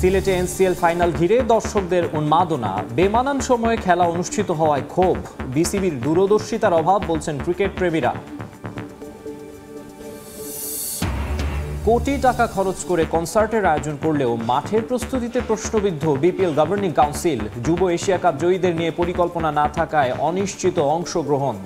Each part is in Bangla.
সিলেটে এনসিএল ফাইনাল ঘিরে দর্শকদের উন্মাদনা, বেমানান সময়ে খেলা অনুষ্ঠিত হওয়ায় ক্ষোভ, বিসিবির দূরদর্শিতার অভাব বলছেন ক্রিকেট প্রেমীরা। কোটি টাকা খরচ করে কনসার্টের আয়োজন করলেও মাঠের প্রস্তুতিতে প্রশ্নবিদ্ধ বিপিএল গভর্নিং কাউন্সিল, যুব এশিয়া কাপ জয়ীদের নিয়ে পরিকল্পনা না থাকায় অনিশ্চিত অংশগ্রহণ।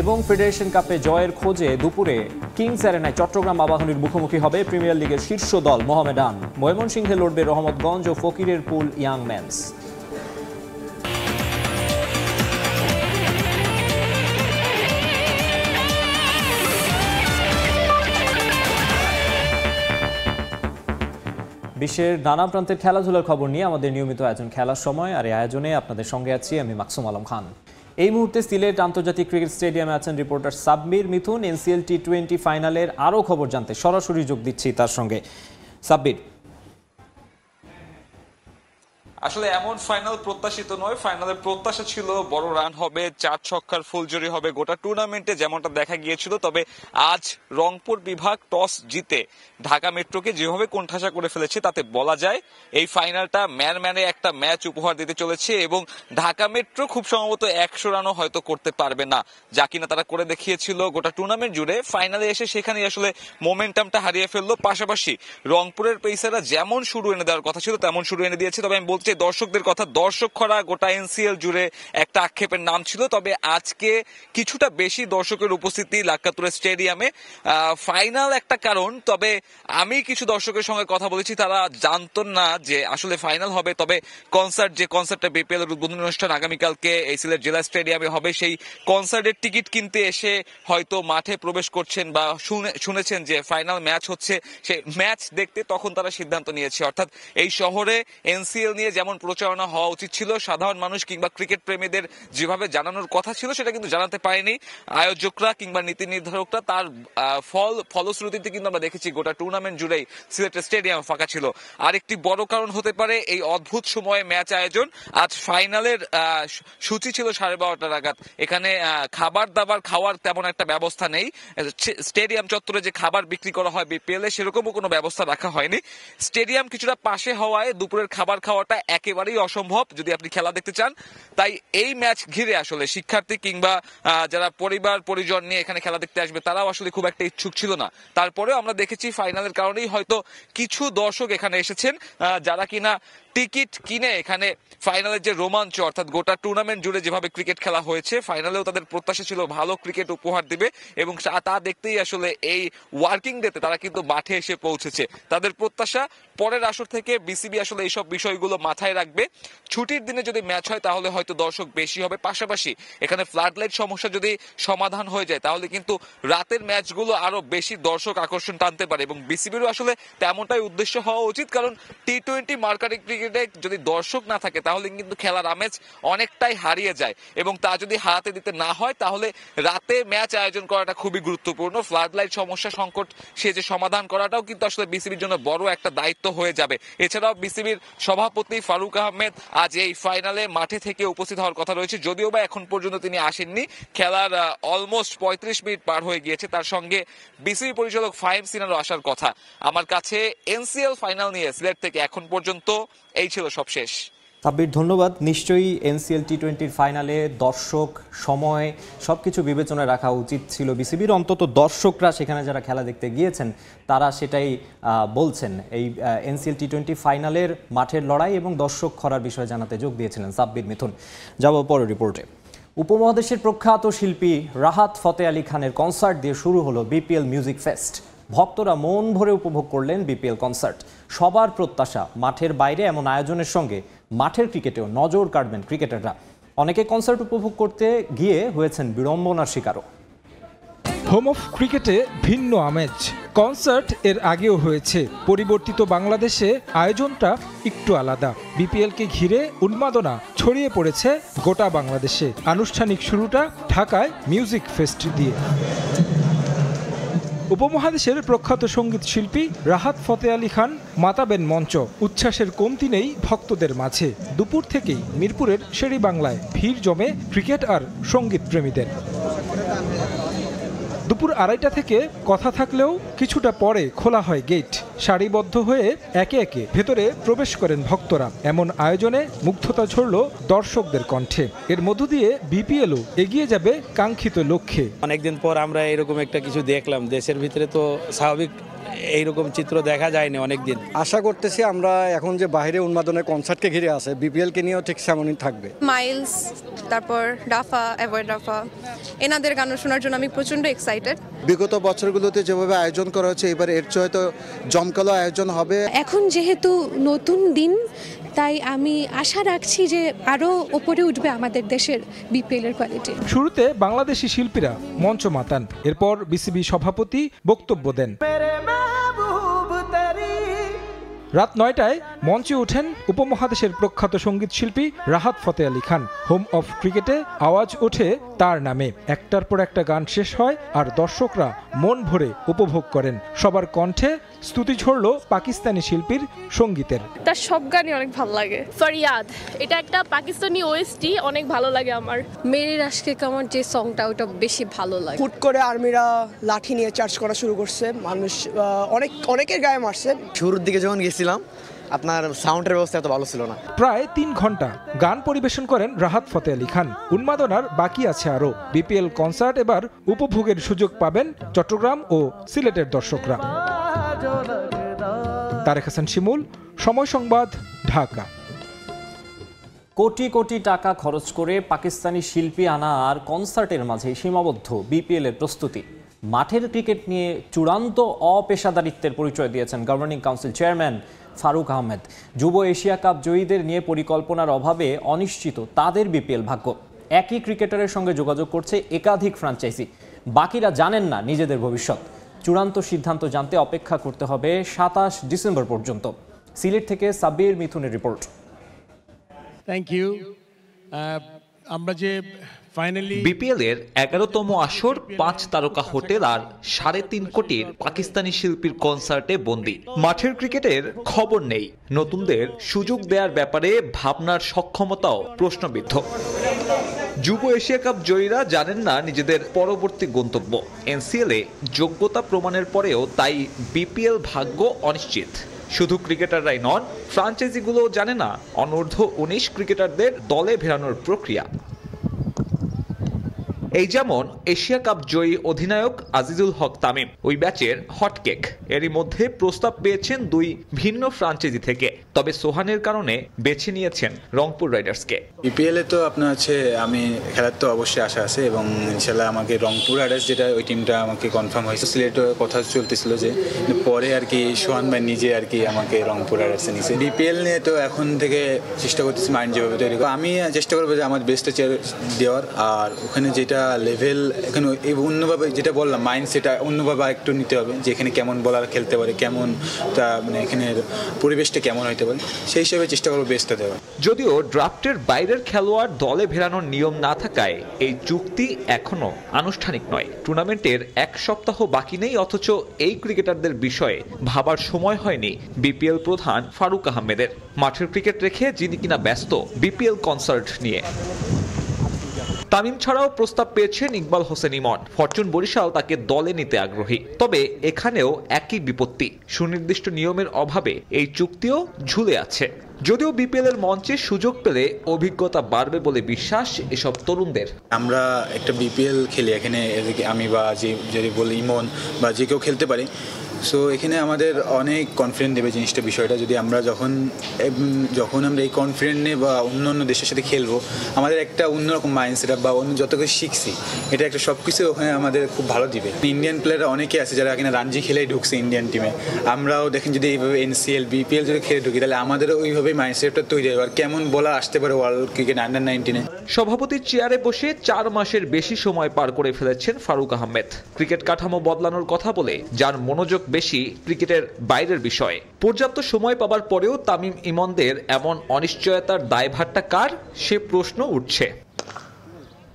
এবং ফেডারেশন কাপে জয়ের খোঁজে দুপুরে কিংস অ্যারেনায় চট্টগ্রাম আবাহনীর মুখোমুখি হবে প্রিমিয়ার লিগের শীর্ষ দল মোহামেডান। ময়মনসিংহে লড়বে রহমতগঞ্জ ও ফকিরের পুল ইয়াং ম্যানস। বিশ্বের নানা প্রান্তের খেলাধুলার খবর নিয়ে আমাদের নিয়মিত আয়োজন খেলার সময়, আর এই আয়োজনে আপনাদের সঙ্গে আছি আমি মাকসুম আলম খান। এই মুহূর্তে সিলেট আন্তর্জাতিক ক্রিকেট স্টেডিয়ামে আছেন রিপোর্টার সাব্বির মিথুন। এনসিএল টি20 ফাইনালের আরও খবর জানতে সরাসরি যোগ দিচ্ছি তার সঙ্গে। সাব্বির, আসলে এমন ফাইনাল প্রত্যাশিত নয়। ফাইনালের প্রত্যাশা ছিল বড় রান হবে, 4 ছক্কার ফুলজুরি হবে গোটা টুর্নামেন্টে যেমনটা দেখা গিয়েছিল। তবে আজ রংপুর বিভাগ টস জিতে ঢাকা মেট্রোকে যেভাবে কোণঠাসা করে ফেলেছে তাতে বলা যায় এই ফাইনালটা ম্যানে একটা ম্যাচ উপহার দিতে চলেছে, এবং ঢাকা মেট্রো খুব সম্ভবত 100 রানও হয়তো করতে পারবে না, যা কিনা তারা করে দেখিয়েছিল গোটা টুর্নামেন্ট জুড়ে। ফাইনালে এসে সেখানে আসলে মোমেন্টামটা হারিয়ে ফেললো। পাশাপাশি রংপুরের পেসাররা যেমন শুরু এনে দেওয়ার কথা ছিল তেমন শুরু এনে দিয়েছে। তবে আমি বলছি দর্শকদের কথা, দর্শক খরা গোটা এনসিএল জুড়ে একটা আক্ষেপের নাম ছিল। তবে আজকে কিছুটা বেশি দর্শকের উপস্থিতি লাক্কাতুরা স্টেডিয়ামে। ফাইনাল একটা কারণ, তবে আমি কিছু দর্শকের সঙ্গে কথা বলেছি, তারা জানতো না যে আসলে ফাইনাল হবে। তবে যে কনসার্টটা বিপিএল এর উদ্বোধনী অনুষ্ঠান আগামীকালকে এই সিলেট জেলা স্টেডিয়ামে হবে, সেই কনসার্টের টিকিট কিনতে এসে হয়তো মাঠে প্রবেশ করছেন বা শুনেছেন যে ফাইনাল ম্যাচ হচ্ছে, সেই ম্যাচ দেখতে তখন তারা সিদ্ধান্ত নিয়েছে। অর্থাৎ এই শহরে এনসিএল নিয়ে যেমন প্রচারণা হওয়া উচিত ছিল, সাধারণ মানুষ কিংবা ক্রিকেট প্রেমীদের যেভাবে জানানোর কথা ছিল সেটা কিন্তু জানাতে পারেনি আয়োজকরা কিংবা নীতি নির্ধারকরা। তার ফলশ্রুতিতে কিন্তু আমরা দেখেছি গোটা টুর্নামেন্ট জুড়েই সিলেটের স্টেডিয়াম ফাঁকা ছিল। আরেকটি বড় কারণ হতে পারে এই অদ্ভুত সময়ে ম্যাচ আয়োজন। আজ ফাইনালের সূচি ছিল 12:30 নাগাদ। এখানে খাবার দাবার খাওয়ার তেমন একটা ব্যবস্থা নেই। স্টেডিয়াম চত্বরে যে খাবার বিক্রি করা হয় বিপিএল এ সেরকমও কোনো ব্যবস্থা রাখা হয়নি। স্টেডিয়াম কিছুটা পাশে হওয়ায় দুপুরের খাবার খাওয়াটা একেবারেই অসম্ভব যদি আপনি খেলা দেখতে চান। তাই এই ম্যাচ ঘিরে আসলে শিক্ষার্থী কিংবা যারা পরিবার পরিজন নিয়ে এখানে খেলা দেখতে আসবে তারাও আসলে খুব একটা ইচ্ছুক ছিল না। তারপরেও আমরা দেখেছি ফাইনালের কারণেই হয়তো কিছু দর্শক এখানে এসেছেন যারা কিনা টিকিট কিনে এখানে ফাইনালের যে রোমাঞ্চ, অর্থাৎ গোটা টুর্নামেন্ট জুড়ে যেভাবে ক্রিকেট খেলা হয়েছে ফাইনালেও তাদের প্রত্যাশা ছিল ভালো ক্রিকেট উপহার দিবে, এবং তা দেখতেই আসলে এই ওয়ার্কিং ডেতে তারা কিন্তু মাঠে এসে পৌঁছেছে। তাদের প্রত্যাশা পরের আসর থেকে বিসিবি আসলে এইসব বিষয়গুলো মাথায় রাখবে। ছুটির দিনে যদি ম্যাচ হয় তাহলে হয়তো দর্শক বেশি হবে। পাশাপাশি এখানে ফ্লাড লাইট সমস্যা যদি সমাধান হয়ে যায় তাহলে কিন্তু রাতের ম্যাচগুলো আরো বেশি দর্শক আকর্ষণ টানতে পারে, এবং বিসিবিরও আসলে তেমনটাই উদ্দেশ্য হওয়া উচিত। কারণ টি20 মার্কারি ক্রিকেটে যদি দর্শক না থাকে তাহলে কিন্তু খেলার আমেজ অনেকটাই হারিয়ে যায়, এবং তা যদি হারাতে দিতে না হয় তাহলে রাতে ম্যাচ আয়োজন করাটা খুবই গুরুত্বপূর্ণ। ফ্লাড লাইট সমস্যা সংকট সে যে সমাধান করাটাও কিন্তু আসলে বিসিবির জন্য বড় একটা দায়িত্ব হয়ে যাবে। এছাড়াও বিসিবির সভাপতি ফারুক আহমেদ আজ এই ফাইনালে মাঠে থেকে উপস্থিত হওয়ার কথা রয়েছে, যদিও বা এখন পর্যন্ত তিনি আসেননি। খেলার অলমোস্ট 35 মিনিট পার হয়ে গিয়েছে। তার সঙ্গে বিসিবি পরিচালক ফাহিম সিনারও আসার কথা। আমার কাছে এনসিএল ফাইনাল নিয়ে সিলেট থেকে এখন পর্যন্ত এই ছিল সব শেষ। সাব্বির, ধন্যবাদ। নিশ্চয়ই এনসিএল টি20 ফাইনালে দর্শক, সময় সবকিছু বিবেচনায় রাখা উচিত ছিল বিসিবির। অন্তত দর্শকরা সেখানে যারা খেলা দেখতে গিয়েছেন তারা সেটাই বলছেন। এই এনসিএল টি20 ফাইনালের মাঠের লড়াই এবং দর্শক খরার বিষয়ে জানাতে যোগ দিয়েছিলেন সাব্বির মিথুন। যাব পরের রিপোর্টে। উপমহাদেশের প্রখ্যাত শিল্পী রাহাত ফতে আলী খানের কনসার্ট দিয়ে শুরু হলো বিপিএল মিউজিক ফেস্ট। ভক্তরা মন ভরে উপভোগ করলেন বিপিএল কনসার্ট। সবার প্রত্যাশা মাঠের বাইরে এমন আয়োজনের সঙ্গে মাঠের ক্রিকেটেও নজর কাটবেন ক্রিকেটাররা। অনেকে কনসার্ট উপভোগ করতে গিয়ে হয়েছেন বিড়ম্বনার শিকারও। হোম অফ ক্রিকেটে ভিন্ন আমেজ। কনসার্ট এর আগেও হয়েছে, পরিবর্তিত বাংলাদেশে আয়োজনটা একটু আলাদা। বিপিএলকে ঘিরে উন্মাদনা ছড়িয়ে পড়েছে গোটা বাংলাদেশে। আনুষ্ঠানিক শুরুটা ঢাকায় মিউজিক ফেস্ট দিয়ে। উপমহাদেশের প্রখ্যাত সঙ্গীত শিল্পী রাহাত ফতে আলী খান মাতাবেন মঞ্চ। উচ্ছ্বাসের কমতি নেই ভক্তদের মাঝে। দুপুর থেকেই মিরপুরের শেরেবাংলায় ভিড় জমে ক্রিকেট আর সঙ্গীত প্রেমীদের। দুপুর 2:30টা থেকে কথা থাকলেও কিছুটা পরে খোলা হয় গেট। সারিবদ্ধ হয়ে একে একে ভেতরে প্রবেশ করেন ভক্তরা। এমন আয়োজনে মুগ্ধতা ঝরল দর্শকদের কণ্ঠে। এর মধ্য দিয়ে বিপিএলও এগিয়ে যাবে কাঙ্ক্ষিত লক্ষ্যে। অনেকদিন পর আমরা এরকম একটা কিছু দেখলাম। দেশের ভিতরে তো স্বাভাবিক এইরকম চিত্র দেখা যায়নি অনেকদিন। আশা করতেছি আমরা এখন যে বাইরে উন্মাদনের কনসার্টকে ঘিরে আছে, বিপিএলকে নিয়েও ঠিক সেমনই থাকবে। মাইলস, তারপর রাফা, অ্যাভয়েড রাফা, এনাদের গান শোনার জন্য আমি প্রচণ্ড এক্সাইটেড। বিগত বছরগুলোতে যেভাবে আয়োজন করা হচ্ছে, এবার এর চেয়ে হয়তো জমকালো আয়োজন হবে। এখন যেহেতু নতুন দিন, তাই আমি আশা রাখছি যে আরও ওপরে উঠবে আমাদের দেশের বিপিএল এর কোয়ালিটি। শুরুতে বাংলাদেশি শিল্পীরা মঞ্চ মাতান, এরপর বিসিবি সভাপতি বক্তব্য দেন। রাত 9টায় মঞ্চে ওঠেন উপমহাদেশের প্রখ্যাত সঙ্গীত শিল্পী রাহাত ফতেহ আলী খান। হোম অফ ক্রিকেটে আওয়াজ ওঠে তার নামে। একটার পর একটা গান শেষ হয় আর দর্শকরা মন ভরে উপভোগ করেন। সবার কণ্ঠে স্তুতি ঝরল পাকিস্তানি শিল্পীর সঙ্গীতের। তার সব গানই অনেক ভালো লাগে। ফরিয়াদ, এটা একটা পাকিস্তানি ওএসটি, অনেক ভালো লাগে আমার। মেরে রাশকে কামার যে সংটা, ওটা বেশি ভালো লাগে। হুট করে আর্মিরা লাঠি নিয়ে চার্জ করা শুরু করছে, মানুষ অনেকের গায়ে মারছে। শুরুর দিকে যখন গেছিলাম, আপনার সাউন্ডের ব্যবস্থা এত ভালো ছিল না। প্রায় 3 ঘন্টা গান পরিবেশন করেন রাহাত ফতেহ আলী খান। উন্মাদনার বাকি আছে আরও। বিপিএল কনসার্ট এবার উপভোগের সুযোগ পাবেন চট্টগ্রাম ও সিলেটের দর্শকরা। তারেক হাসান শিমুল, সময় সংবাদ, ঢাকা। কোটি কোটি টাকা খরচ করে পাকিস্তানি শিল্পী আনা আর কনসার্টের মাঝে সীমাবদ্ধ বিপিএল এর প্রস্তুতি। মাঠের ক্রিকেট নিয়ে চূড়ান্ত অপেশাদারিত্বের পরিচয় দিয়েছেন governing council chairman Faruk Ahmed. যুব এশিয়া কাপ জয়ীদের নিয়ে পরিকল্পনার অভাবে অনিশ্চিত তাদের বিপিএল ভাগ্য। একই ক্রিকেটারের সঙ্গে যোগাযোগ করছে একাধিক ফ্র্যাঞ্চাইজি। বাকিরা জানেন না নিজেদের ভবিষ্যৎ। চূড়ান্ত সিদ্ধান্ত জানতে অপেক্ষা করতে হবে 27 ডিসেম্বর পর্যন্ত। সিলেট থেকে সাব্বির মিথুনের রিপোর্ট। Thank you. আমরা যে ফাইনালি বিপিএল এর 11তম আসর 5 তারকা হোটেল আর 3.5 কোটির পাকিস্তানি শিল্পীর কনসার্টে বন্দী। মাঠের ক্রিকেটের খবর নেই। নতুনদের সুযোগ দেওয়ার ব্যাপারে ভাবনার সক্ষমতাও প্রশ্নবিদ্ধ। যুব এশিয়া কাপ জয়ীরা জানেন না নিজেদের পরবর্তী গন্তব্য। এনসিএল এ যোগ্যতা প্রমাণের পরেও তাই বিপিএল ভাগ্য অনিশ্চিত। শুধু ক্রিকেটাররাই নন, ফ্রাঞ্চাইজিগুলোও জানে না অনূর্ধ্ব 19 ক্রিকেটারদের দলে ফেরানোর প্রক্রিয়া। এই যেমন এশিয়া কাপ জয়ী অধিনায়ক আজিজুল হক তামিম, ওই ব্যাচের হটকেক। এরই মধ্যে প্রস্তাব পেয়েছেন 2 ভিন্ন ফ্রাঞ্চাইজি থেকে। তবে সোহানের কারণে বেছে নিয়েছেন রংপুর রাইডার্সকে। বিপিএল এ তো আপনার হচ্ছে আমি খেলার তো অবশ্যই আশা আছে এবং ইনশাল্লাহ আমাকে রংপুর রাইডার্স যেটা ওই টিমটা আমাকে কনফার্ম হয়েছে। সিলেটে কথা চলতেছিল যে পরে আর কি সোহান ভাই নিজে আর কি আমাকে রংপুর রাইডার্সে নিয়েছে। বিপিএল নিয়ে তো এখন থেকে চেষ্টা করতেছি মাইন্ড যেভাবে তৈরি করে আমি চেষ্টা করবো যে আমার বেস্টটা দেওয়ার। আর ওখানে যেটা লেভেল এখানে অন্যভাবে যেটা বললাম মাইন্ড সেটা অন্যভাবে একটু নিতে হবে, যে এখানে কেমন বলার খেলতে পারে, কেমন তা মানে এখানের পরিবেশটা কেমন হইতে পারে, সেই হিসেবে চেষ্টা করবো বেস্টটা দেওয়ার। যদিও ড্রাফটের বাইরের খেলোয়াড় দলে ফেরানোর নিয়ম না থাকায় এই চুক্তি এখনো আনুষ্ঠানিক নয়। টুর্নামেন্টের 1 সপ্তাহ বাকি নেই, অথচ এই ক্রিকেটারদের বিষয়ে ভাবার সময় হয়নি বিপিএল প্রধান ফারুক আহমেদের। মাঠের ক্রিকেট রেখে যিনি কিনা ব্যস্ত বিপিএল কনসার্ট নিয়ে। তামিম ছাড়াও প্রস্তাব পেয়েছেন ইকবাল হোসেন ইমন। ফরচুন বরিশাল তাকে দলে নিতে আগ্রহী। তবে এখানেও একই বিপত্তি, সুনির্দিষ্ট নিয়মের অভাবে এই চুক্তিও ঝুলে আছে। যদিও বিপিএল এর মঞ্চে সুযোগ পেলে অভিজ্ঞতা বাড়বে বলে বিশ্বাস এসব তরুণদের। আমরা একটা বিপিএল খেলি এখানে, আমি বা যদি বলি ইমন বা যে কেউ খেলতে পারি। সো এখানে আমাদের অনেক কনফিডেন্ট দেবে জিনিসটা, বিষয়টা যদি আমরা যখন আমরা এই কনফিডেন্ট নিয়ে বা অন্য দেশের সাথে খেলবো, আমাদের একটা অন্যরকম মাইন্ডসেট বা অন্য যত কিছু শিখছি এটা একটা সব কিছু ওখানে আমাদের খুব ভালো দিবে। ইন্ডিয়ান প্লেয়াররা অনেকে আছে যারা এখানে রানজি খেলেই ঢুকছে ইন্ডিয়ান টিমে। আমরাও দেখেন যদি এইভাবে এনসিএল বিপিএল যদি খেলে ঢুকি, তাহলে আমাদেরও ওইভাবেই মাইন্ডসেটটা তৈরি হবে। আর কেমন বলার আসতে পারে ওয়ার্ল্ড ক্রিকেট আন্ডার-19-এ। সভাপতির চেয়ারে বসে 4 মাসের বেশি সময় পার করে ফেলেছেন ফারুক আহমেদ। ক্রিকেট কাঠামো বদলানোর কথা বলে যার মনোযোগ বেশি ক্রিকেটের বাইরের বিষয়ে। পর্যাপ্ত সময় পাবার পরেও তামিম ইমনদের এমন অনিশ্চয়তার দায়ভারটা কার, সে প্রশ্ন উঠছে।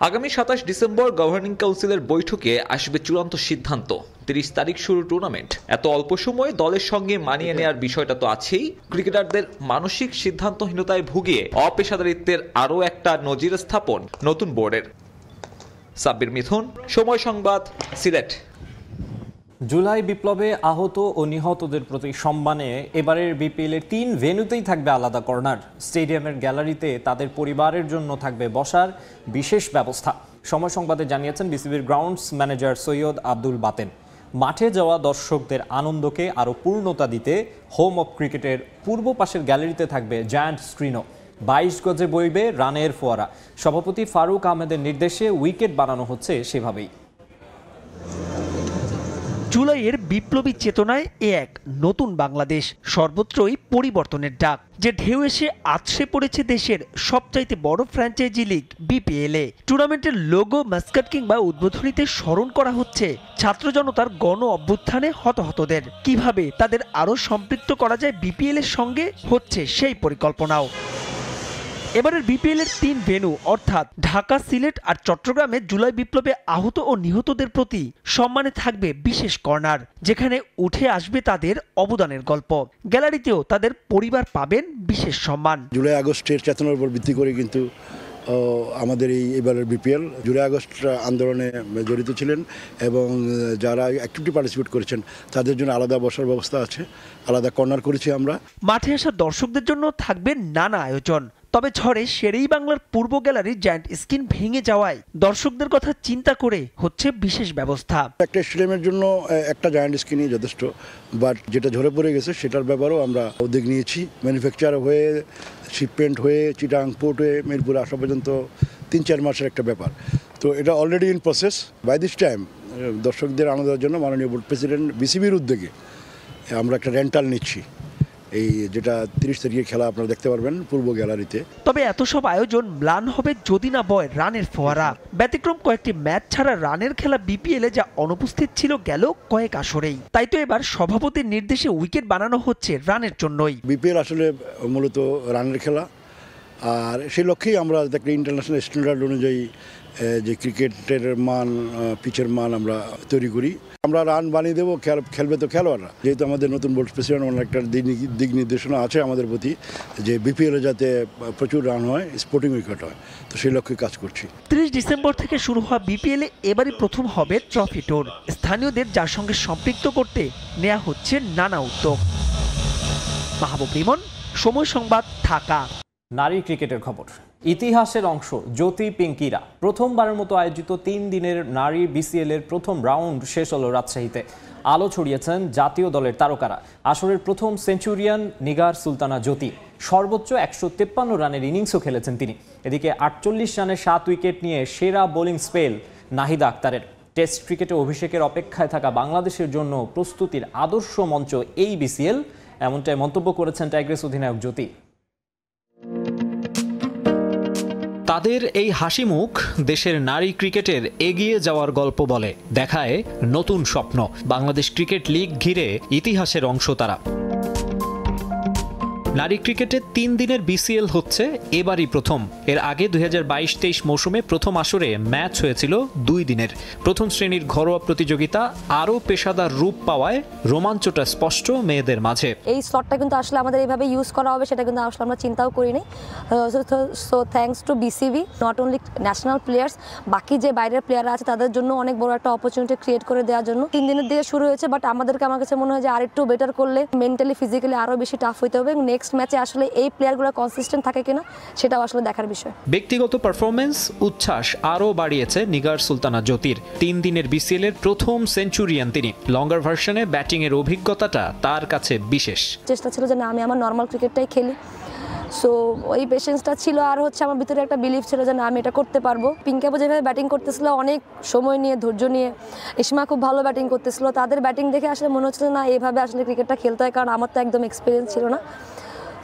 আগামী 27 ডিসেম্বর গভর্নিং কাউন্সিলের বৈঠকে আসবে চূড়ান্ত সিদ্ধান্ত। 30 তারিখ শুরু টুর্নামেন্ট। এত অল্প সময়ে দলের সঙ্গে মানিয়ে নেওয়ার বিষয়টা তো আছেই, ক্রিকেটারদের মানসিক সিদ্ধান্তহীনতায় ভুগিয়ে অপেশাদারিত্বের আরও একটা নজির স্থাপন নতুন বোর্ডের। সাব্বির মিথুন, সময় সংবাদ, সিলেট। জুলাই বিপ্লবে আহত ও নিহতদের প্রতি সম্মানে এবারের বিপিএলের 3 ভেন্যুতেই থাকবে আলাদা কর্নার। স্টেডিয়ামের গ্যালারিতে তাদের পরিবারের জন্য থাকবে বসার বিশেষ ব্যবস্থা। সময় সংবাদে জানিয়েছেন বিসিবির গ্রাউন্ডস ম্যানেজার সৈয়দ আব্দুল বাতেন। মাঠে যাওয়া দর্শকদের আনন্দকে আরও পূর্ণতা দিতে হোম অফ ক্রিকেটের পূর্ব পাশের গ্যালারিতে থাকবে জায়ান্ট স্ক্রিনও। 22 গজে বইবে রানের ফোয়ারা। সভাপতি ফারুক আহমেদের নির্দেশে উইকেট বানানো হচ্ছে সেভাবেই। জুলাইয়ের বিপ্লবী চেতনায় এক নতুন বাংলাদেশ, সর্বত্রই পরিবর্তনের ডাক, যে ঢেউ এসে আছড়ে পড়েছে দেশের সবচাইতে বড় ফ্র্যাঞ্চাইজি লিগ বিপিএলে। টুর্নামেন্টের লোগো, মাস্কট কিংবা উদ্বোধনীতে স্মরণ করা হচ্ছে ছাত্র জনতার গণ অভ্যুত্থানে হতহতদের। কিভাবে তাদের আরও সম্পৃক্ত করা যায় বিপিএল এর সঙ্গে, হচ্ছে সেই পরিকল্পনাও। এবারের বিপিএল এর 3 ভেন্যু অর্থাৎ ঢাকা, সিলেট আর চট্টগ্রামে জুলাই বিপ্লবে আহত ও নিহতদের প্রতি সম্মানে থাকবে বিশেষ কর্নার, যেখানে উঠে আসবে তাদের অবদানের গল্প। গ্যালারিতেও তাদের পরিবার পাবেন বিশেষ সম্মান। জুলাই আগস্টের চেতনার উপর ভিত্তি করে কিন্তু আমাদের এবারের বিপিএল জুলাই আগস্ট আন্দোলনে জড়িত ছিলেন এবং যারা অ্যাক্টিভিটি পার্টিসিপেট করেছেন তাদের জন্য আলাদা বসার ব্যবস্থা আছে, আলাদা কর্নার করেছি আমরা। মাঠে আসা দর্শকদের জন্য থাকবে নানা আয়োজন। তবে ঝড়ে শেরেই বাংলার পূর্ব গ্যালারির জায়ান্ট স্ক্রিন ভেঙে যাওয়ায় দর্শকদের কথা চিন্তা করে হচ্ছে বিশেষ ব্যবস্থা। একটা স্টেডিয়ামের জন্য একটা জায়ান্ট স্ক্রিনই যথেষ্ট, বাট যেটা ঝরে পড়ে গেছে সেটার ব্যাপারেও আমরা উদ্যোগ নিয়েছি। ম্যানুফ্যাকচার হয়ে, শিপমেন্ট হয়ে, চিটাং পোর্ট হয়ে মিরপুরে আসা পর্যন্ত 3-4 মাসের একটা ব্যাপার। তো এটা already in process. By this time দর্শকদের আনন্দের জন্য মাননীয় বোর্ড প্রেসিডেন্ট বিসিবির উদ্যোগে আমরা একটা রেন্টাল নিচ্ছি, এই যেটা 30 তারিখে খেলা আপনারা দেখতে পারবেন পূর্ব গ্যালারিতে। তবে এত সব আয়োজন ম্লান হবে যদি না বয় রানের ফোয়ারা। ব্যতিক্রম কয়েকটি ম্যাচ ছাড়া রানের খেলা বিপিএলে যা অনুপস্থিত ছিল গেল কয়েক আসরেই। তাই তো এবার সভাপতির নির্দেশে উইকেট বানানো হচ্ছে রানের জন্যই। বিপিএল আসলে মূলত রানের খেলা, আর সেই লক্ষ্যেই আমরা একটা ইন্টারন্যাশনাল স্ট্যান্ডার্ড অনুযায়ী যে ক্রিকেটের মান, পিচের মান আমরা তৈরি করি। আমরা রান বানিয়ে দেবো, খেলবে তো খেলোয়াড়রা। যেহেতু আমাদের নতুন বোর্ড প্রেসিডেন্ট একটা দিক নির্দেশনা আছে আমাদের প্রতি যে বিপিএলে যাতে প্রচুর রান হয়, স্পোর্টিং উইকেট হয়, তো সেই লক্ষ্যে কাজ করছি। 30 ডিসেম্বর থেকে শুরু হওয়া বিপিএলে এবারই প্রথম হবে ট্রফি ট্যুর। স্থানীয়দের যার সঙ্গে সম্পৃক্ত করতে নেওয়া হচ্ছে নানা উদ্যোগ। মাহবুব রিমন, সময় সংবাদ, ঢাকা। নারী ক্রিকেটের খবর। ইতিহাসের অংশ জ্যোতি পিঙ্কিরা প্রথমবারের মতো আয়োজিত 3 দিনের নারী বিসিএল এর প্রথম রাউন্ড শেষ হলো রাজশাহীতে। আলো ছড়িয়েছেন জাতীয় দলের তারকারা। আসরের প্রথম সেঞ্চুরিয়ান নিগার সুলতানা জ্যোতি সর্বোচ্চ 153 রানের ইনিংসও খেলেছেন তিনি। এদিকে 48 রানে 7 উইকেট নিয়ে সেরা বোলিং স্পেল নাহিদা আক্তারের। টেস্ট ক্রিকেটে অভিষেকের অপেক্ষায় থাকা বাংলাদেশের জন্য প্রস্তুতির আদর্শ মঞ্চ এই বিসিএল, এমনটাই মন্তব্য করেছেন টাইগ্রেস অধিনায়ক জ্যোতি। তাদের এই হাসি মুখ দেশের নারী ক্রিকেটের এগিয়ে যাওয়ার গল্প বলে, দেখায় নতুন স্বপ্ন। বাংলাদেশ ক্রিকেট লিগ ঘিরে ইতিহাসের অংশ তারা। নারী ক্রিকেটের 3 দিনের বিসিএল হচ্ছে এবারই প্রথম। এর আগে 2022-23 মৌসুমে প্রথম আসরে ম্যাচ হয়েছিল 2 দিনের। প্রথম শ্রেণীর ঘরোয়া প্রতিযোগিতা আরও পেশাদার রূপ পাওয়ায় রোমাঞ্চটা স্পষ্ট মেয়েদের মাঝে। এই স্লটটা কিন্তু আসলে আমাদের এইভাবে ইউজ করা হবে সেটা কিন্তু আসলে আমরা চিন্তাও করিনি। So thanks to BCB, not only national players, বাকি যে বাইরের প্লেয়াররা আছে তাদের জন্য অনেক বড় একটা অপরচুনিটি ক্রিয়েট করে দেওয়ার জন্য। 3 দিনের দিকে শুরু হয়েছে, বাট আমার কাছে মনে হয় যে আরেকটু বেটার করলে মেন্টালি ফিজিক্যালি আরও বেশি টাফ হইতে হবে। নেক্সট ম্যাচে আসলে এই প্লেয়ারগুলো কনসিস্টেন্ট থাকে কিনা সেটাও আসলে দেখার বিষয়। ব্যক্তিগত পারফরমেন্স উচ্ছ্বাস আরও বাড়িয়েছে নিগার সুলতানা জ্যোতির। 3 দিনের বিসিএল এর প্রথম সেঞ্চুরিয়ান তিনি। লঙ্গার ভার্সনে ব্যাটিং এর অভিজ্ঞতাটা তার কাছে বিশেষ। চেষ্টা ছিল যে না, আমি আমার নর্মাল ক্রিকেটটাই খেলি। সো ওই পেশেন্সটা ছিল, আর হচ্ছে আমার ভিতরে একটা বিলিভ ছিল যে না, আমি এটা করতে পারবো। পিঙ্কাপো যেভাবে ব্যাটিং করতেছিল অনেক সময় নিয়ে, ধৈর্য নিয়ে, ইসমা খুব ভালো ব্যাটিং করতেছিল, তাদের ব্যাটিং দেখে আসলে মনে হচ্ছিল না এইভাবে আসলে ক্রিকেটটা খেলতে হয়, কারণ আমার তো একদম এক্সপিরিয়েন্স ছিল না।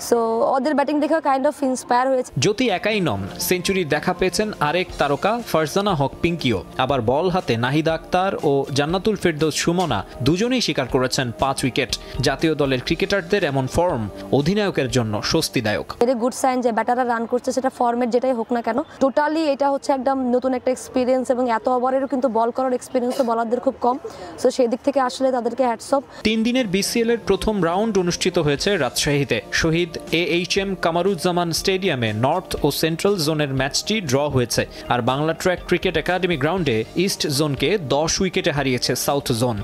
সো ওদের ব্যাটিং দেখে কাইন্ড অফ ইন্সপায়ার হয়েছে। জ্যোতি একাই নন, সেঞ্চুরি দেখা পেয়েছেন আরেক তারকা ফারজানা হক পিঙ্কিও। আবার বল হাতে নাহিদা আক্তার ও জান্নাতুল ফেরদৌস সুমনা দুজনেই শিকার করেছেন 5 উইকেট। জাতীয় দলের ক্রিকেটারদের এমন ফর্ম অধিনায়কের জন্য স্বস্তিদায়ক। ভেরি গুড সাইন যে ব্যাটাররা রান করছে, সেটা ফর্মেট যেটাই হোক না কেন। টোটালি এটা হচ্ছে একদম নতুন একটা এক্সপিরিয়েন্স, এবং এত ওভারেরও কিন্তু বল করার এক্সপিরিয়েন্সও বলারদের খুব কম। সো সেই দিক থেকে আসলে তাদেরকে হ্যাটস অফ। 3 দিনের বিসিএল এর প্রথম রাউন্ড অনুষ্ঠিত হয়েছে রাজশাহীতে। শহীদ AHM কামারুজ্জামান স্টেডিয়ামে নর্থ ও সেন্ট্রাল জোনের ম্যাচটি ড্র হয়েছে। আর বাংলা ট্র্যাক ক্রিকেট একাডেমি গ্রাউন্ডে ইস্ট জোনকে 10 উইকেটে হারিয়েছে সাউথ জোন।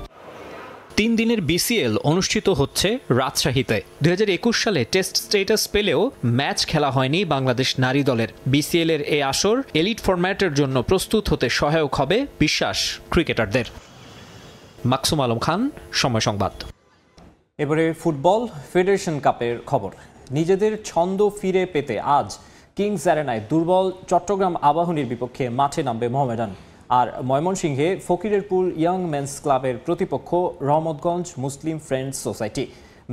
3 দিনের বিসিএল অনুষ্ঠিত হচ্ছে রাজশাহীতে। 2021 সালে টেস্ট স্ট্যাটাস পেলেও ম্যাচ খেলা হয়নি বাংলাদেশ নারী দলের। বিসিএল এর এই আসর এলিট ফরম্যাটের জন্য প্রস্তুত হতে সহায়ক হবে বিশ্বাস ক্রিকেটারদের। মাকসুম আলম খান, সময় সংবাদ। এবারে ফুটবল ফেডারেশন কাপের খবর। নিজেদের ছন্দ ফিরে পেতে আজ কিংস অ্যারেনায় দুর্বল চট্টগ্রাম আবাহনীর বিপক্ষে মাঠে নামবে মোহামেডান। আর ময়মনসিংহে ফকিরেরপুল ইয়াং মেন্স ক্লাবের প্রতিপক্ষ রহমতগঞ্জ মুসলিম ফ্রেন্ডস সোসাইটি।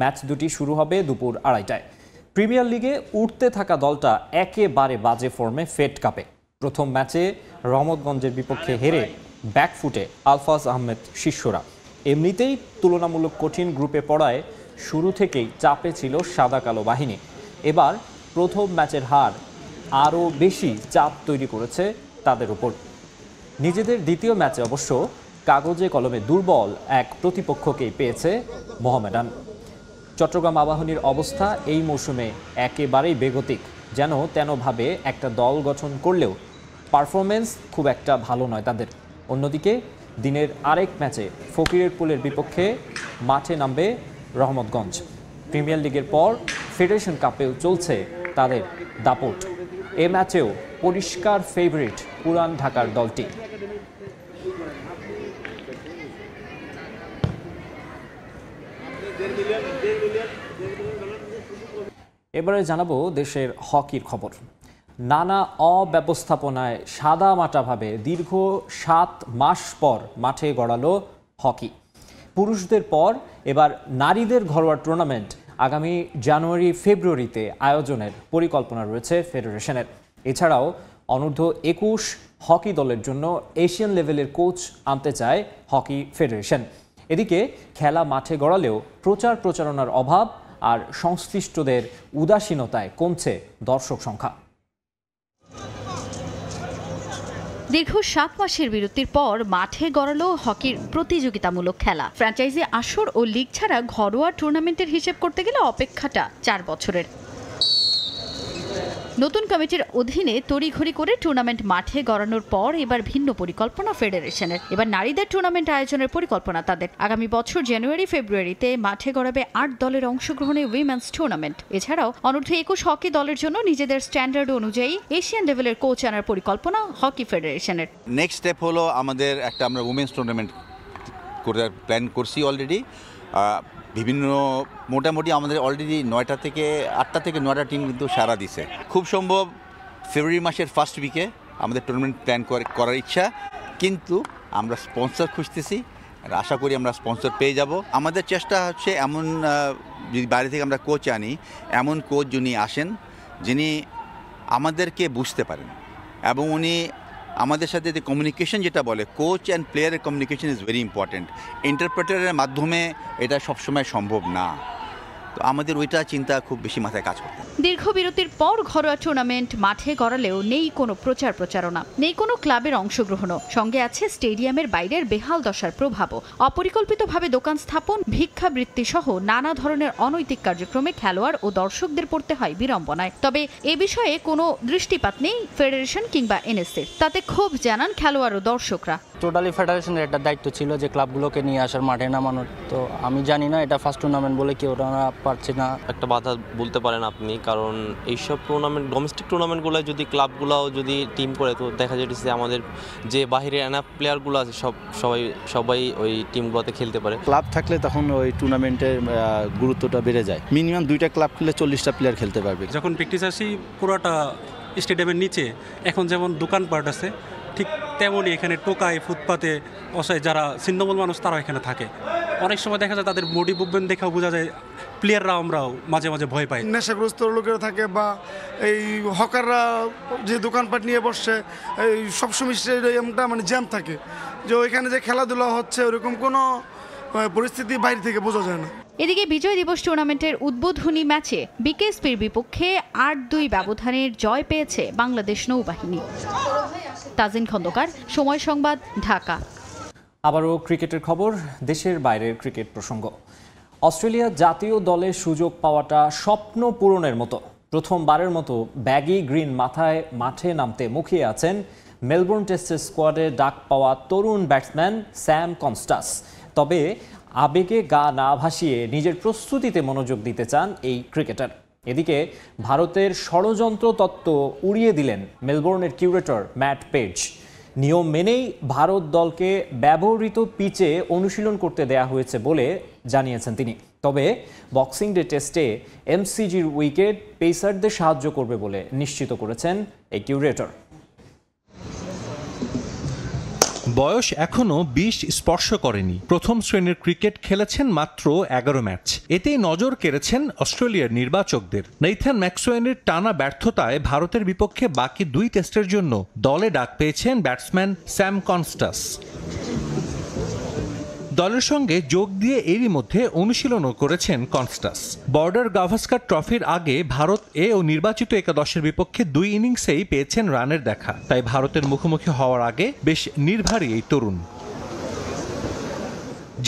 ম্যাচ দুটি শুরু হবে দুপুর 2:30টায়। প্রিমিয়ার লিগে উঠতে থাকা দলটা একেবারে বাজে ফর্মে ফেড কাপে। প্রথম ম্যাচে রহমতগঞ্জের বিপক্ষে হেরে ব্যাকফুটে আলফাজ আহমেদ শিষ্যরা। এমনিতেই তুলনামূলক কঠিন গ্রুপে পড়ায় শুরু থেকেই চাপে ছিল সাদা কালো বাহিনী। এবার প্রথম ম্যাচের হার আরও বেশি চাপ তৈরি করেছে তাদের উপর। নিজেদের দ্বিতীয় ম্যাচে অবশ্য কাগজে কলমে দুর্বল এক প্রতিপক্ষকেই পেয়েছে মোহামেডান। চট্টগ্রাম আবাহনীর অবস্থা এই মৌসুমে একেবারেই বেগতিক। যেন তেনভাবে একটা দল গঠন করলেও পারফরমেন্স খুব একটা ভালো নয় তাদের। অন্যদিকে দিনের আরেক ম্যাচে ফকিরেরপুলের বিপক্ষে মাঠে নামবে রহমতগঞ্জ। প্রিমিয়ার লিগের পর ফেডারেশন কাপেও চলছে তাদের দাপট। এ ম্যাচেও পরিষ্কার ফেভারিট পুরান ঢাকার দলটি। এবারে জানাবো দেশের হকির খবর। নানা অব্যবস্থাপনায় সাদামাটাভাবে দীর্ঘ 7 মাস পর মাঠে গড়ালো হকি। পুরুষদের পর এবার নারীদের ঘরোয়া টুর্নামেন্ট আগামী জানুয়ারি ফেব্রুয়ারিতে আয়োজনের পরিকল্পনা রয়েছে ফেডারেশনের। এছাড়াও অনূর্ধ্ব 21 হকি দলের জন্য এশিয়ান লেভেলের কোচ আনতে চায় হকি ফেডারেশন। এদিকে খেলা মাঠে গড়ালেও প্রচারণার অভাব আর সংশ্লিষ্টদের উদাসীনতায় কমছে দর্শক সংখ্যা। দীর্ঘ 7 মাসের বিরতির পর মাঠে গড়ালো হকির প্রতিযোগিতামূলক খেলা। ফ্র্যাঞ্চাইজি আসর ও লিগ ছাড়া ঘরোয়া টুর্নামেন্টের হিসেব করতে গেলে অপেক্ষাটা 4 বছরের। নতুন কমিটির অধীনে তড়িঘড়ি করে টুর্নামেন্ট মাঠে গড়ানোর পর এবার ভিন্ন পরিকল্পনা ফেডারেশনের। এবার নারীদের টুর্নামেন্ট আয়োজনের পরিকল্পনা তাদের। আগামী বছর জানুয়ারি ফেব্রুয়ারিতে মাঠে গড়াবে 8 দলের অংশগ্রহণে উইমেন্স টুর্নামেন্ট। এছাড়াও অনূর্ধ্ব 21 হকি দলের জন্য নিজেদের স্ট্যান্ডার্ড অনুযায়ী এশিয়ান লেভেলের কোচ আনার পরিকল্পনা হকি ফেডারেশনের। নেক্সট স্টেপ হলো আমাদের আমরা উইমেন্স টুর্নামেন্ট করার প্ল্যান করছি অলরেডি। বিভিন্ন মোটামুটি আমাদের অলরেডি 9টা থেকে 8টা থেকে 9টা টিম কিন্তু সারা দিছে। খুব সম্ভব ফেব্রুয়ারি মাসের ফার্স্ট উইকে আমাদের টুর্নামেন্ট প্ল্যান করার ইচ্ছা, কিন্তু আমরা স্পন্সর খুঁজতেছি। আশা করি আমরা স্পন্সর পেয়ে যাব। আমাদের চেষ্টা হচ্ছে এমন যদি বাইরে থেকে আমরা কোচ আনি, এমন কোচ যিনি আসেন যিনি আমাদেরকে বুঝতে পারেন এবং উনি আমাদের সাথে যে কমিউনিকেশন যেটা বলে, কোচ অ্যান্ড প্লেয়ারের কমিউনিকেশন ইজ ভেরি ইম্পর্ট্যান্ট। ইন্টারপ্রেটারের মাধ্যমে এটা সবসময় সম্ভব না। তো আমাদের ওইটা চিন্তা খুব বেশি মাথায় কাজ করতে। দীর্ঘ বিরতির পর ঘরোয়া টুর্নামেন্ট মাঠে গড়ালেও নেই কোনো প্রচারণা, নেই কোনো ক্লাবের অংশগ্রহণও। সঙ্গে আছে স্টেডিয়ামের বাইরের বেহাল দশার প্রভাবও। অপরিকল্পিতভাবে দোকান স্থাপন, ভিক্ষাবৃত্তি সহ নানা ধরনের অনৈতিক কার্যক্রমে খেলোয়াড় ও দর্শকদের পড়তে হয় বিড়ম্বনায়। তবে এ বিষয়ে কোনো দৃষ্টিপাত নেই ফেডারেশন কিংবা এনএসএর। তাতে ক্ষোভ জানান খেলোয়াড় ও দর্শকরা। টোটালি ফেডারেশনের একটা দায়িত্ব ছিল যে ক্লাবগুলোকে নিয়ে আসার, মাঠে নামানোর। তো আমি জানি না এটা ফার্স্ট টুর্নামেন্ট বলে কি ওটা পারছে না। একটা বাধা বলতে পারেন আপনি, কারণ এইসব টুর্নামেন্ট, ডোমেস্টিক টুর্নামেন্টগুলো যদি ক্লাবগুলোও যদি টিম করে, তো দেখা যাচ্ছে আমাদের যে বাইরের এনাফ প্লেয়ারগুলো আছে সবাই ওই টিমগুলোতে খেলতে পারে। ক্লাব থাকলে তখন ওই টুর্নামেন্টের গুরুত্বটা বেড়ে যায়। মিনিমাম 2টা ক্লাব খেলে 40টা প্লেয়ার খেলতে পারবে। যখন প্র্যাকটিস আসি পুরোটা স্টেডিয়ামের নিচে, এখন যেমন দোকানপাট আছে ঠিক তেমনই এখানে টোকায়, ফুটপাতে অসহায় যারা ছিন্নমূল মানুষ তারাও এখানে থাকে। অনেক সময় দেখা যায় তাদের বডি মুভমেন্ট দেখেও বোঝা যায় প্লেয়াররাও আমরাও মাঝে মাঝে ভয় পাই। নেশাগ্রস্ত লোকেরা থাকে বা এই হকাররা যে দোকানপাট নিয়ে বসছে, এই সবসময় স্টেডিয়ামটা মানে জ্যাম থাকে, যে ওইখানে যে খেলাধুলা হচ্ছে ওরকম কোনো পরিস্থিতি বাইরে থেকে বোঝা যায় না। এদিকে বিজয় দিবস টুর্নামেন্টের উদ্বোধনী ম্যাচে বিকেএসপির বিপক্ষে 8-2 ব্যবধানের জয় পেয়েছে বাংলাদেশ নৌবাহিনী। তাজিন খন্দকার, সময় সংবাদ, ঢাকা। আবারও ক্রিকেটের খবর, দেশের বাইরের ক্রিকেট প্রসঙ্গ। অস্ট্রেলিয়া জাতীয় দলে সুযোগ পাওয়াটা স্বপ্ন পূরণের মতো। প্রথমবারের মতো ব্যাগি গ্রিন মাথায় মাঠে নামতে মুখিয়ে আছেন মেলবোর্ন টেস্টের স্কোয়াডে ডাক পাওয়া তরুণ ব্যাটসম্যান স্যাম কনস্টাস। তবে আবেগে গা না ভাসিয়ে নিজের প্রস্তুতিতে মনোযোগ দিতে চান এই ক্রিকেটার। এদিকে ভারতের ষড়যন্ত্র তত্ত্ব উড়িয়ে দিলেন মেলবোর্নের কিউরেটর ম্যাট পেজ। নিয়ম মেনেই ভারত দলকে ব্যবহৃত পিচে অনুশীলন করতে দেয়া হয়েছে বলে জানিয়েছেন তিনি। তবে বক্সিং ডে টেস্টে এমসিজির উইকেট পেসারদের সাহায্য করবে বলে নিশ্চিত করেছেন এই কিউরেটর। বয়স এখনো 20 স্পর্শ করেনি। প্রথম শ্রেণীর ক্রিকেট খেলেছেন মাত্র 11 ম্যাচ। এতেই নজর কেড়েছেন অস্ট্রেলিয়ার নির্বাচকদের। নেইথান ম্যাক্সওয়েলের টানা ব্যর্থতায় ভারতের বিপক্ষে বাকি 2 টেস্টের জন্য দলে ডাক পেয়েছেন ব্যাটসম্যান স্যাম কনস্টাস। দলের সঙ্গে যোগ দিয়ে এরই মধ্যে অনুশীলনও করেছেন কনস্টাস। বর্ডার গাভাস্কার ট্রফির আগে ভারত ও নির্বাচিত একাদশের বিপক্ষে 2 ইনিংসেই পেয়েছেন রানের দেখা। তাই ভারতের মুখোমুখি হওয়ার আগে বেশ নির্ভারী এই তরুণ।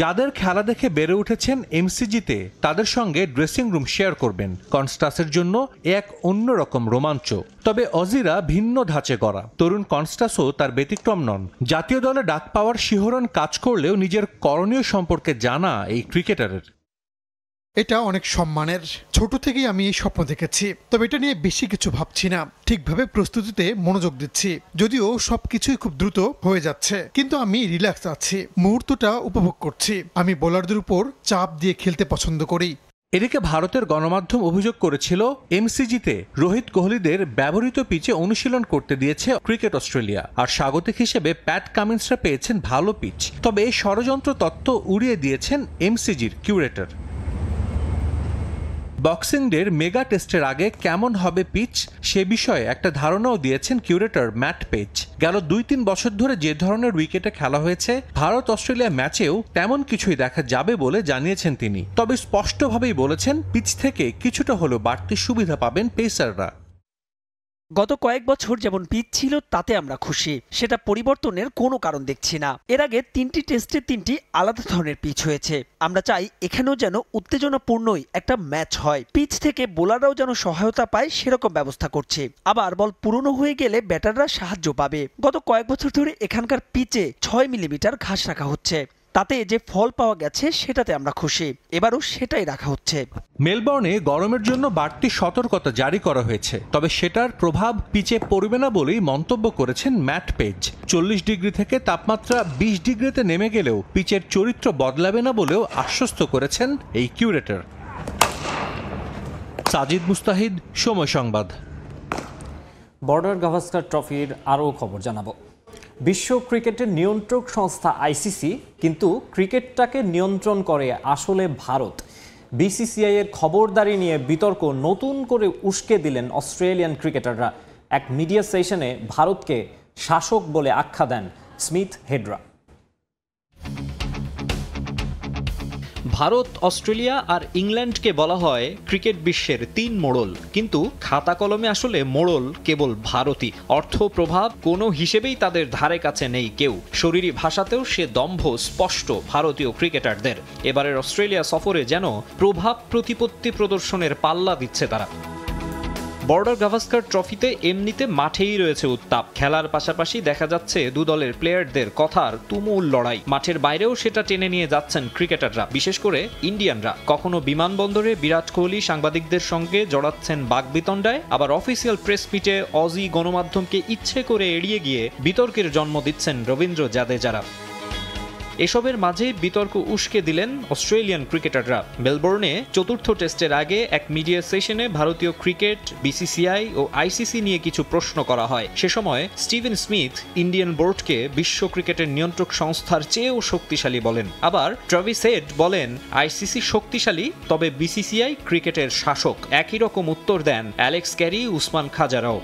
যাদের খেলা দেখে বেড়ে উঠেছেন এমসিজিতে, তাদের সঙ্গে ড্রেসিং রুম শেয়ার করবেন। কনস্টাসের জন্য এক অন্যরকম রোমাঞ্চ। তবে অজিরা ভিন্ন ধাঁচে গড়া। তরুণ কনস্টাসও তার ব্যতিক্রম নন। জাতীয় দলে ডাক পাওয়ার শিহরণ কাজ করলেও নিজের করণীয় সম্পর্কে জানা এই ক্রিকেটারের। এটা অনেক সম্মানের। ছোট থেকেই আমি এই স্বপ্ন দেখেছি, তবে এটা নিয়ে বেশি কিছু ভাবছি না। ঠিকভাবে প্রস্তুতিতে মনোযোগ দিচ্ছি, যদিও সবকিছুই খুব দ্রুত হয়ে যাচ্ছে, কিন্তু আমি রিল্যাক্স আছি, মুহূর্তটা উপভোগ করছি। আমি বোলারদের উপর চাপ দিয়ে খেলতে পছন্দ করি। এদিকে ভারতের গণমাধ্যম অভিযোগ করেছিল এমসিজিতে রোহিত কোহলিদের ব্যবহৃত পিচে অনুশীলন করতে দিয়েছে ক্রিকেট অস্ট্রেলিয়া, আর স্বাগতিক হিসেবে প্যাট কামিন্সরা পেয়েছেন ভালো পিচ। তবে এই ষড়যন্ত্র তত্ত্ব উড়িয়ে দিয়েছেন এমসিজির কিউরেটর। বক্সিং ডের মেগা টেস্টের আগে কেমন হবে পিচ সে বিষয়ে একটা ধারণাও দিয়েছেন কিউরেটর ম্যাট পেজ। গেল 2-3 বছর ধরে যে ধরনের উইকেটে খেলা হয়েছে, ভারত অস্ট্রেলিয়া ম্যাচেও তেমন কিছুই দেখা যাবে বলে জানিয়েছেন তিনি। তবে স্পষ্টভাবেই বলেছেন পিচ থেকে কিছুটা হলেও বাড়তি সুবিধা পাবেন পেসাররা। গত কয়েক বছর যেমন পিচ ছিল তাতে আমরা খুশি, সেটা পরিবর্তনের কোনো কারণ দেখছি না। এর আগে 3টি টেস্টে 3টি আলাদা ধরনের পিচ হয়েছে। আমরা চাই এখানেও যেন উত্তেজনাপূর্ণই একটা ম্যাচ হয়। পিচ থেকে বোলাররাও যেন সহায়তা পায় সেরকম ব্যবস্থা করছে। আবার বল পুরনো হয়ে গেলে ব্যাটাররা সাহায্য পাবে। গত কয়েক বছর ধরে এখানকার পিচে 6 মিলিমিটার ঘাস রাখা হচ্ছে, তাতে যে ফল পাওয়া গেছে সেটাতে আমরা খুশি। এবারও সেটাই রাখা হচ্ছে। মেলবোর্নে গরমের জন্য বাড়তি সতর্কতা জারি করা হয়েছে, তবে সেটার প্রভাব পিচে পড়বে না বলেই মন্তব্য করেছেন ম্যাট পেজ। 40 ডিগ্রি থেকে তাপমাত্রা 20 ডিগ্রিতে নেমে গেলেও পিচের চরিত্র বদলাবে না বলেও আশ্বস্ত করেছেন এই কিউরেটর। সাজিদ মুস্তাহিদ, সময় সংবাদ। বর্ডার গাভাস্কার ট্রফির আরও খবর জানাবো। বিশ্ব ক্রিকেটের নিয়ন্ত্রক সংস্থা আইসিসি, কিন্তু ক্রিকেটটাকে নিয়ন্ত্রণ করে আসলে ভারত। বিসিসিআই এর খবরদারি নিয়ে বিতর্ক নতুন করে উস্কে দিলেন অস্ট্রেলিয়ান ক্রিকেটাররা। এক মিডিয়া সেশনে ভারতকে শাসক বলে আখ্যা দেন স্মিথ হেডরা। ভারত, অস্ট্রেলিয়া আর ইংল্যান্ডকে বলা হয় ক্রিকেট বিশ্বের 3 মোড়ল, কিন্তু খাতা কলমে আসলে মোড়ল কেবল ভারতই। অর্থ প্রভাব কোনো হিসেবেই তাদের ধারে কাছে নেই কেউ। শরীরী ভাষাতেও সে দম্ভ স্পষ্ট ভারতীয় ক্রিকেটারদের। এবারের অস্ট্রেলিয়া সফরে যেন প্রভাব প্রতিপত্তি প্রদর্শনের পাল্লা দিচ্ছে তারা। বর্ডার গাভাস্কার ট্রফিতে এমনিতে মাঠেই রয়েছে উত্তাপ। খেলার পাশাপাশি দেখা যাচ্ছে দু দলের প্লেয়ারদের কথার তুমুল লড়াই। মাঠের বাইরেও সেটা টেনে নিয়ে যাচ্ছেন ক্রিকেটাররা, বিশেষ করে ইন্ডিয়ানরা। কখনো বিমানবন্দরে বিরাট কোহলি সাংবাদিকদের সঙ্গে জড়াচ্ছেন বাকবিতণ্ডায়, আবার অফিসিয়াল প্রেস মিটে অজি গণমাধ্যমকে ইচ্ছে করে এড়িয়ে গিয়ে বিতর্কের জন্ম দিচ্ছেন রবীন্দ্র জাদেজারা। এসবের মাঝে বিতর্ক উস্কে দিলেন অস্ট্রেলিয়ান ক্রিকেটাররা। মেলবোর্নে চতুর্থ টেস্টের আগে এক মিডিয়া সেশনে ভারতীয় ক্রিকেট, বিসিসিআই ও আইসিসি নিয়ে কিছু প্রশ্ন করা হয়। সে সময় স্টিভেন স্মিথ ইন্ডিয়ান বোর্ডকে বিশ্ব ক্রিকেটের নিয়ন্ত্রক সংস্থার চেয়েও শক্তিশালী বলেন। আবার ট্রাভিস হেড বলেন আইসিসি শক্তিশালী, তবে বিসিসিআই ক্রিকেটের শাসক। একই রকম উত্তর দেন অ্যালেক্স ক্যারি, উসমান খাজারাও।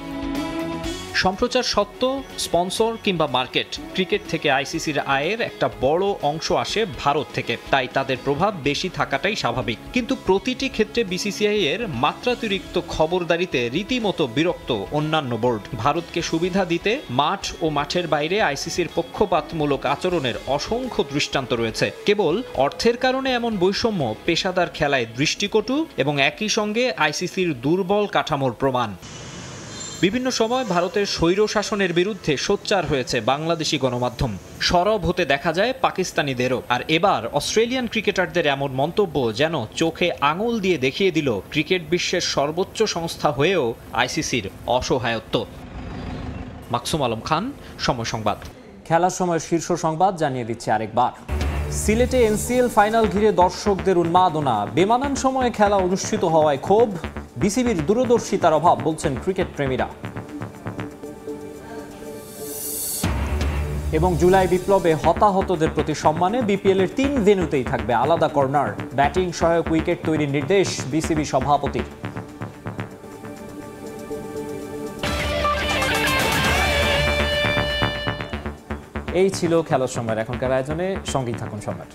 সম্প্রচার সত্ত্ব, স্পন্সর কিংবা মার্কেট, ক্রিকেট থেকে আইসিসির আয়ের একটা বড় অংশ আসে ভারত থেকে, তাই তাদের প্রভাব বেশি থাকাটাই স্বাভাবিক। কিন্তু প্রতিটি ক্ষেত্রে বিসিসিআই এর মাত্রাতিরিক্ত খবরদারিতে রীতিমতো বিরক্ত অন্যান্য বোর্ড। ভারতকে সুবিধা দিতে মাঠ ও মাঠের বাইরে আইসিসির পক্ষপাতমূলক আচরণের অসংখ্য দৃষ্টান্ত রয়েছে। কেবল অর্থের কারণে এমন বৈষম্য পেশাদার খেলায় দৃষ্টিকটু এবং একই সঙ্গে আইসিসির দুর্বল কাঠামোর প্রমাণ। বিভিন্ন সময় ভারতের স্বৈর শাসনের বিরুদ্ধে সোচ্চার হয়েছে বাংলাদেশি গণমাধ্যম। সরব হতে দেখা যায় পাকিস্তানিদেরও। আর এবার অস্ট্রেলিয়ান ক্রিকেটারদের এমন মন্তব্য যেন চোখে আঙুল দিয়ে দেখিয়ে দিল ক্রিকেট বিশ্বের সর্বোচ্চ সংস্থা হয়েও আইসিসির অসহায়ত্ব। মাকসুম আলম খান, সময় সংবাদ। খেলার সময় শীর্ষ সংবাদ জানিয়ে দিচ্ছে আরেকবার। সিলেটে এনসিএল ফাইনাল ঘিরে দর্শকদের উন্মাদনা, বেমানান সময়ে খেলা অনুষ্ঠিত হওয়ায় ক্ষোভ, বিসিবির দূরদর্শিতার অভাব বলছেন ক্রিকেট প্রেমীরা। এবং জুলাই বিপ্লবে হতাহতদের প্রতি সম্মানে বিপিএল এর 3 ভেন্যুতেই থাকবে আলাদা কর্নার, ব্যাটিং সহায়ক উইকেট তৈরির নির্দেশ বিসিবি সভাপতির। এই ছিল খেলার সময়ের এখনকার আয়োজনে। সঙ্গেই থাকুন সম্রাট।